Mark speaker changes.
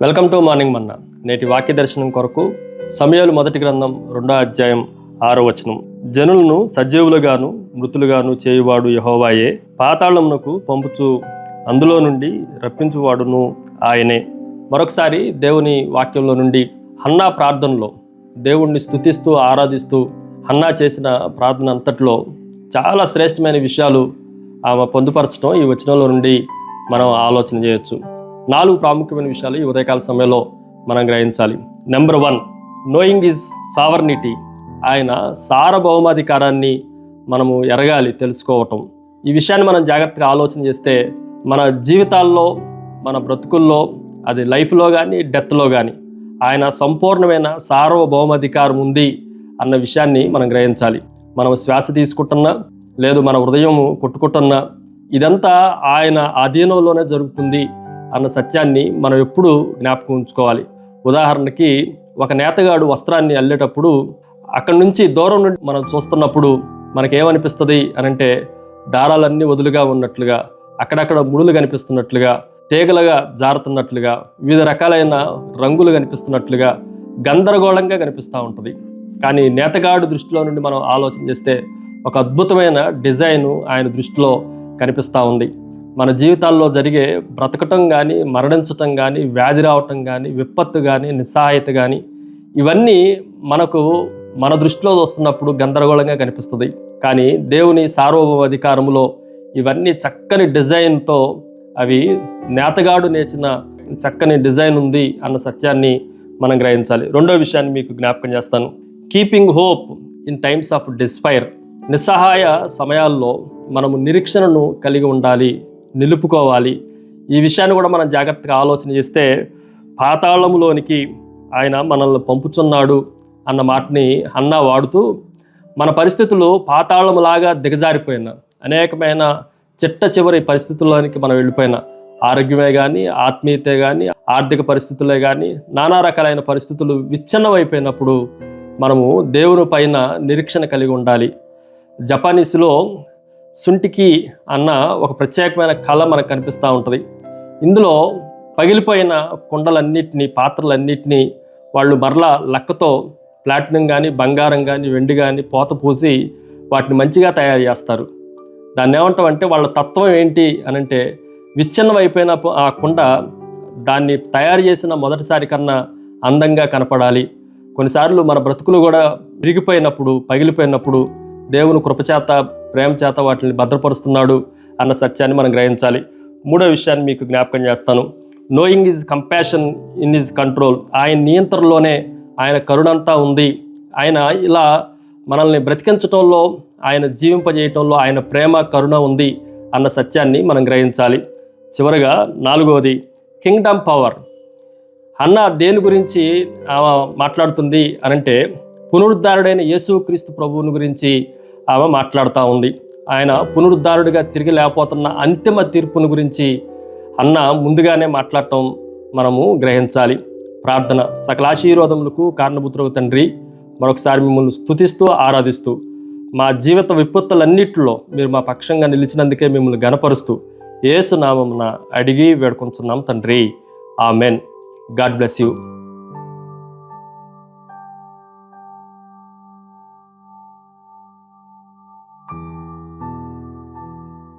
Speaker 1: Welcome to morning మన్నా. నేటి వాక్య దర్శనం కొరకు సమూయేలు మొదటి గ్రంథం 2వ అధ్యాయం 6వ వచనం. జనులను సజీవులుగాను మృతులుగాను చేయువాడు యెహోవాయే, పాతాళమునకు పంపుచు అందులో నుండి రప్పించువాడును ఆయనే. మరొకసారి దేవుని వాక్యంలో నుండి హన్నా ప్రార్థనలో దేవుణ్ణి స్తుతిస్తూ ఆరాధిస్తూ హన్నా చేసిన ప్రార్థన అంతట్లో చాలా శ్రేష్టమైన విషయాలు ఆమె పొందుపరచడం ఈ వచనంలో నుండి మనం ఆలోచన చేయొచ్చు. 4 ప్రాముఖ్యమైన విషయాలు ఈ ఉదయకాల సమయంలో మనం గ్రహించాలి. Number 1, knowing is sovereignty. ఆయన సార్వభౌమాధికారాన్ని మనము ఎరగాలి, తెలుసుకోవటం. ఈ విషయాన్ని మనం జాగ్రత్తగా ఆలోచన చేస్తే మన జీవితాల్లో, మన బ్రతుకుల్లో, అది లైఫ్లో కానీ డెత్లో కానీ ఆయన సంపూర్ణమైన సార్వభౌమాధికారం ఉంది అన్న విషయాన్ని మనం గ్రహించాలి. మనం శ్వాస తీసుకుంటున్నా, లేదు మన హృదయం కొట్టుకుంటున్నా, ఇదంతా ఆయన అధీనంలోనే జరుగుతుంది అన్న సత్యాన్ని మనం ఎప్పుడూ జ్ఞాపకం ఉంచుకోవాలి. ఉదాహరణకి ఒక నేతగాడు వస్త్రాన్ని అల్లేటప్పుడు అక్కడి నుంచి దూరం నుండి మనం చూస్తున్నప్పుడు మనకేమనిపిస్తుంది అనంటే దారాలన్నీ వదులుగా ఉన్నట్లుగా, అక్కడక్కడ ముడులు కనిపిస్తున్నట్లుగా, తీగలుగా జారుతున్నట్లుగా, వివిధ రకాలైన రంగులు కనిపిస్తున్నట్లుగా గందరగోళంగా కనిపిస్తూ ఉంటుంది. కానీ నేతగాడు దృష్టిలో నుండి మనం ఆలోచన చేస్తే ఒక అద్భుతమైన డిజైను ఆయన దృష్టిలో కనిపిస్తూ ఉంది. మన జీవితాల్లో జరిగే బ్రతకటం కానీ, మరణించటం కానీ, వ్యాధి రావటం కానీ, విపత్తు కానీ, నిస్సహాయత కానీ, ఇవన్నీ మనకు మన దృష్టిలో వస్తున్నప్పుడు గందరగోళంగా కనిపిస్తుంది. కానీ దేవుని సార్వభౌమాధికారములో ఇవన్నీ చక్కని డిజైన్తో, అవి నేతగాడు నేర్చిన చక్కని డిజైన్ ఉంది అన్న సత్యాన్ని మనం గ్రహించాలి. రెండో విషయాన్ని మీకు జ్ఞాపకం చేస్తాను. Keeping hope in times of despair. నిస్సహాయ సమయాల్లో మనము నిరీక్షణను కలిగి ఉండాలి, నిలుపుకోవాలి. ఈ విషయాన్ని కూడా మనం జాగ్రత్తగా ఆలోచన చేస్తే పాతాళములోనికి ఆయన మనల్ని పంపుచున్నాడు అన్న మాటని హన్నా వాడుతూ, మన పరిస్థితులు పాతాళములాగా దిగజారిపోయిన అనేకమైన చిట్ట చివరి పరిస్థితుల్లోనికి మనం వెళ్ళిపోయిన, ఆరోగ్యమే కానీ, ఆత్మీయతే కానీ, ఆర్థిక పరిస్థితులే కానీ, నానా రకాలైన పరిస్థితులు విచ్ఛిన్నమైపోయినప్పుడు మనము దేవుని పైన నిరీక్షణ కలిగి ఉండాలి. జపానీస్లో సుంటికి అన్న ఒక ప్రత్యేకమైన కళ మనకు కనిపిస్తూ ఉంటుంది. ఇందులో పగిలిపోయిన కుండలన్నిటినీ, పాత్రలన్నిటినీ వాళ్ళు మరలా లక్కతో ప్లాటినం కానీ, బంగారం కానీ, వెండి కానీ పోత పూసి వాటిని మంచిగా తయారు చేస్తారు. దాన్ని ఏమంటామంటే వాళ్ళ తత్వం ఏంటి అనంటే, విచ్ఛిన్నం అయిపోయిన ఆ కుండ దాన్ని తయారు చేసిన మొదటిసారి కన్నా అందంగా కనపడాలి. కొన్నిసార్లు మన బ్రతుకులు కూడా విరిగిపోయినప్పుడు, పగిలిపోయినప్పుడు దేవుని కృపచేత, ప్రేమ చేత వాటిని భద్రపరుస్తున్నాడు అన్న సత్యాన్ని మనం గ్రహించాలి. మూడో విషయాన్ని మీకు జ్ఞాపకం చేస్తాను. Knowing is compassion in is control. ఆయన నియంత్రణలోనే ఆయన కరుణంతా ఉంది. ఆయన ఇలా మనల్ని బ్రతికించటంలో, ఆయన జీవింపజేయటంలో ఆయన ప్రేమ, కరుణ ఉంది అన్న సత్యాన్ని మనం గ్రహించాలి. చివరగా 4వది, కింగ్డమ్ పవర్. హన్నా దేని గురించి ఆమె మాట్లాడుతుంది అనంటే, పునరుద్ధారుడైన యేసుక్రీస్తు ప్రభువుని గురించి ఆమె మాట్లాడుతూ ఉంది. ఆయన పునరుద్ధారుడిగా తిరిగి లేకపోతున్న అంతిమ తీర్పును గురించి హన్నా ముందుగానే మాట్లాడటం మనము గ్రహించాలి. ప్రార్థన. సకల ఆశీర్వాదములకు కారణభూతుడగు తండ్రి, మరొకసారి మిమ్మల్ని స్తుతిస్తూ ఆరాధిస్తూ, మా జీవిత విపత్తులన్నిటిలో మీరు మా పక్షంగా నిలిచినందుకే మిమ్మల్ని గణపరుస్తూ యేసు నామమున అడిగి వేడుకొంచున్నాం తండ్రి. ఆమెన్. God bless you.